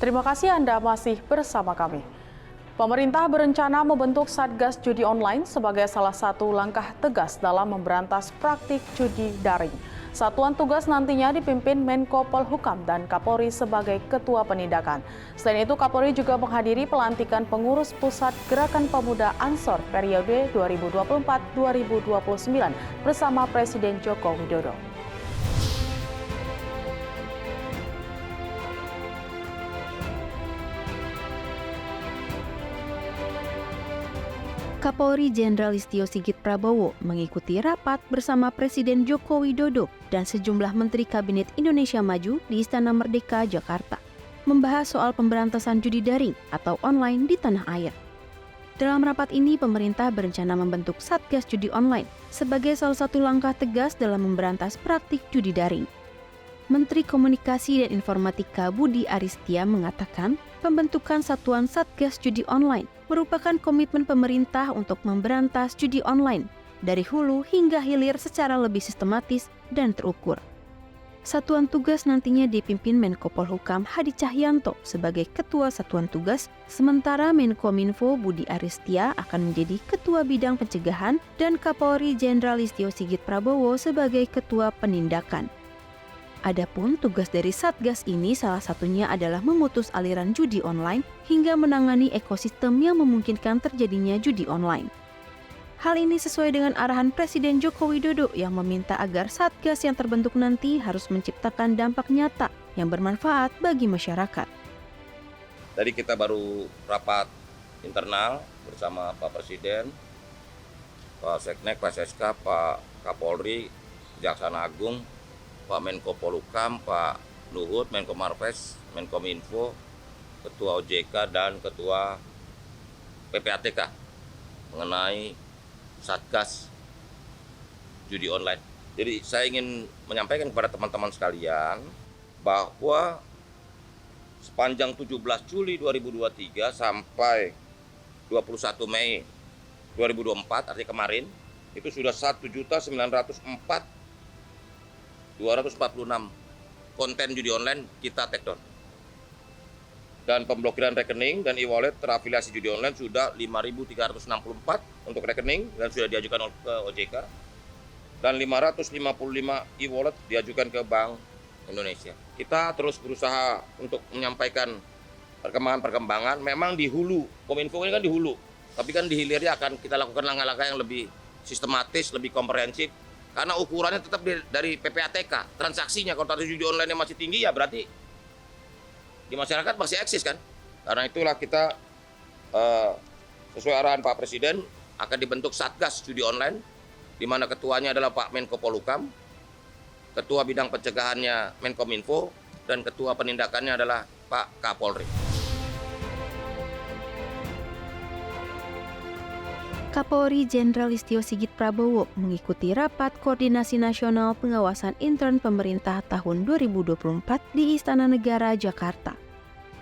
Terima kasih Anda masih bersama kami. Pemerintah berencana membentuk Satgas Judi Online sebagai salah satu langkah tegas dalam memberantas praktik judi daring. Satuan tugas nantinya dipimpin Menko Polhukam dan Kapolri sebagai ketua penindakan. Selain itu, Kapolri juga menghadiri pelantikan pengurus pusat Gerakan Pemuda Ansor periode 2024-2029 bersama Presiden Joko Widodo. Kapolri Jenderal Listio Sigit Prabowo mengikuti rapat bersama Presiden Joko Widodo dan sejumlah Menteri Kabinet Indonesia Maju di Istana Merdeka, Jakarta, membahas soal pemberantasan judi daring atau online di tanah air. Dalam rapat ini, pemerintah berencana membentuk Satgas Judi Online sebagai salah satu langkah tegas dalam memberantas praktik judi daring. Menteri Komunikasi dan Informatika Budi Aristia mengatakan pembentukan Satuan Satgas Judi Online merupakan komitmen pemerintah untuk memberantas judi online dari hulu hingga hilir secara lebih sistematis dan terukur. Satuan tugas nantinya dipimpin Menko Polhukam Hadi Cahyanto sebagai Ketua Satuan Tugas, sementara Menkominfo Budi Aristia akan menjadi Ketua Bidang Pencegahan dan Kapolri Jenderal Listio Sigit Prabowo sebagai Ketua Penindakan. Adapun tugas dari Satgas ini salah satunya adalah memutus aliran judi online hingga menangani ekosistem yang memungkinkan terjadinya judi online. Hal ini sesuai dengan arahan Presiden Joko Widodo yang meminta agar Satgas yang terbentuk nanti harus menciptakan dampak nyata yang bermanfaat bagi masyarakat. Tadi kita baru rapat internal bersama Pak Presiden, Pak Seknek, Pak Seska, Pak Kapolri, Kejaksaan Agung, Pak Menko Polhukam, Pak Luhut, Menko Marves, Menkominfo, Ketua OJK, dan Ketua PPATK mengenai Satgas Judi Online. Jadi saya ingin menyampaikan kepada teman-teman sekalian bahwa sepanjang 17 Juli 2023 sampai 21 Mei 2024, artinya kemarin, itu sudah 1.904.246 konten judi online kita take down. Dan pemblokiran rekening dan e-wallet terafiliasi judi online sudah 5.364 untuk rekening dan sudah diajukan ke OJK. Dan 555 e-wallet diajukan ke Bank Indonesia. Kita terus berusaha untuk menyampaikan perkembangan. Memang di hulu, Kominfo ini kan di hulu. Tapi kan di hilirnya akan kita lakukan langkah-langkah yang lebih sistematis, lebih komprehensif. Karena ukurannya tetap dari PPATK, transaksinya kalau transaksi judi online yang masih tinggi ya berarti di masyarakat masih eksis kan. Karena itulah kita sesuai arahan Pak Presiden akan dibentuk Satgas Judi Online, di mana ketuanya adalah Pak Menko Polhukam, ketua bidang pencegahannya Menkominfo, dan ketua penindakannya adalah Pak Kapolri. Kapolri Jenderal Listio Sigit Prabowo mengikuti rapat Koordinasi Nasional Pengawasan Intern Pemerintah tahun 2024 di Istana Negara, Jakarta.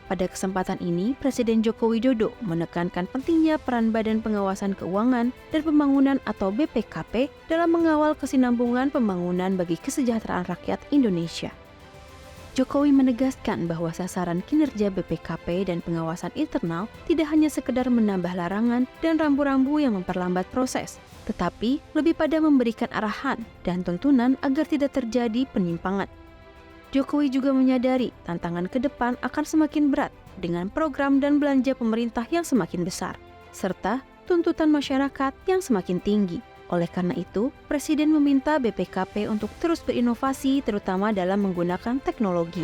Pada kesempatan ini, Presiden Joko Widodo menekankan pentingnya peran Badan Pengawasan Keuangan dan Pembangunan atau BPKP dalam mengawal kesinambungan pembangunan bagi kesejahteraan rakyat Indonesia. Jokowi menegaskan bahwa sasaran kinerja BPKP dan pengawasan internal tidak hanya sekedar menambah larangan dan rambu-rambu yang memperlambat proses, tetapi lebih pada memberikan arahan dan tuntunan agar tidak terjadi penyimpangan. Jokowi juga menyadari tantangan ke depan akan semakin berat dengan program dan belanja pemerintah yang semakin besar, serta tuntutan masyarakat yang semakin tinggi. Oleh karena itu, Presiden meminta BPKP untuk terus berinovasi terutama dalam menggunakan teknologi.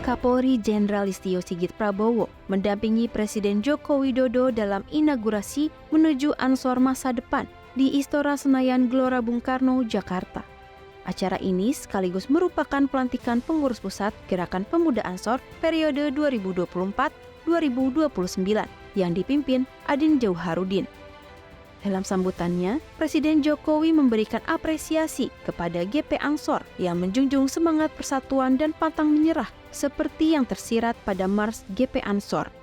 Kapolri Jenderal Listio Sigit Prabowo mendampingi Presiden Joko Widodo dalam inaugurasi menuju Ansor masa depan di Istora Senayan Gelora Bung Karno, Jakarta. Acara ini sekaligus merupakan pelantikan pengurus pusat Gerakan Pemuda Ansor periode 2024-2029 yang dipimpin Adin Jauharudin. Dalam sambutannya, Presiden Jokowi memberikan apresiasi kepada GP Ansor yang menjunjung semangat persatuan dan pantang menyerah seperti yang tersirat pada Mars GP Ansor.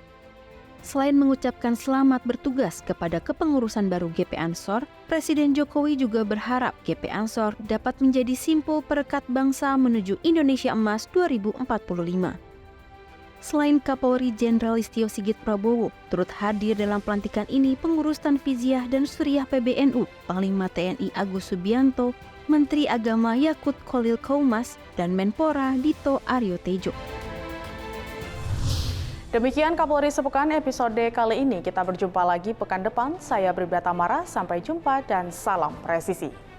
Selain mengucapkan selamat bertugas kepada kepengurusan baru GP Ansor, Presiden Jokowi juga berharap GP Ansor dapat menjadi simpul perekat bangsa menuju Indonesia Emas 2045. Selain Kapolri Jenderal Listio Sigit Prabowo, turut hadir dalam pelantikan ini pengurus Tanfiziah dan Suriah PBNU, Panglima TNI Agus Subianto, Menteri Agama Yakut Khalil Qaumas, dan Menpora Dito Aryo Tejo. Demikian Kapolri Sepekan episode kali ini. Kita berjumpa lagi pekan depan. Saya Bribda Tamara, sampai jumpa dan salam presisi.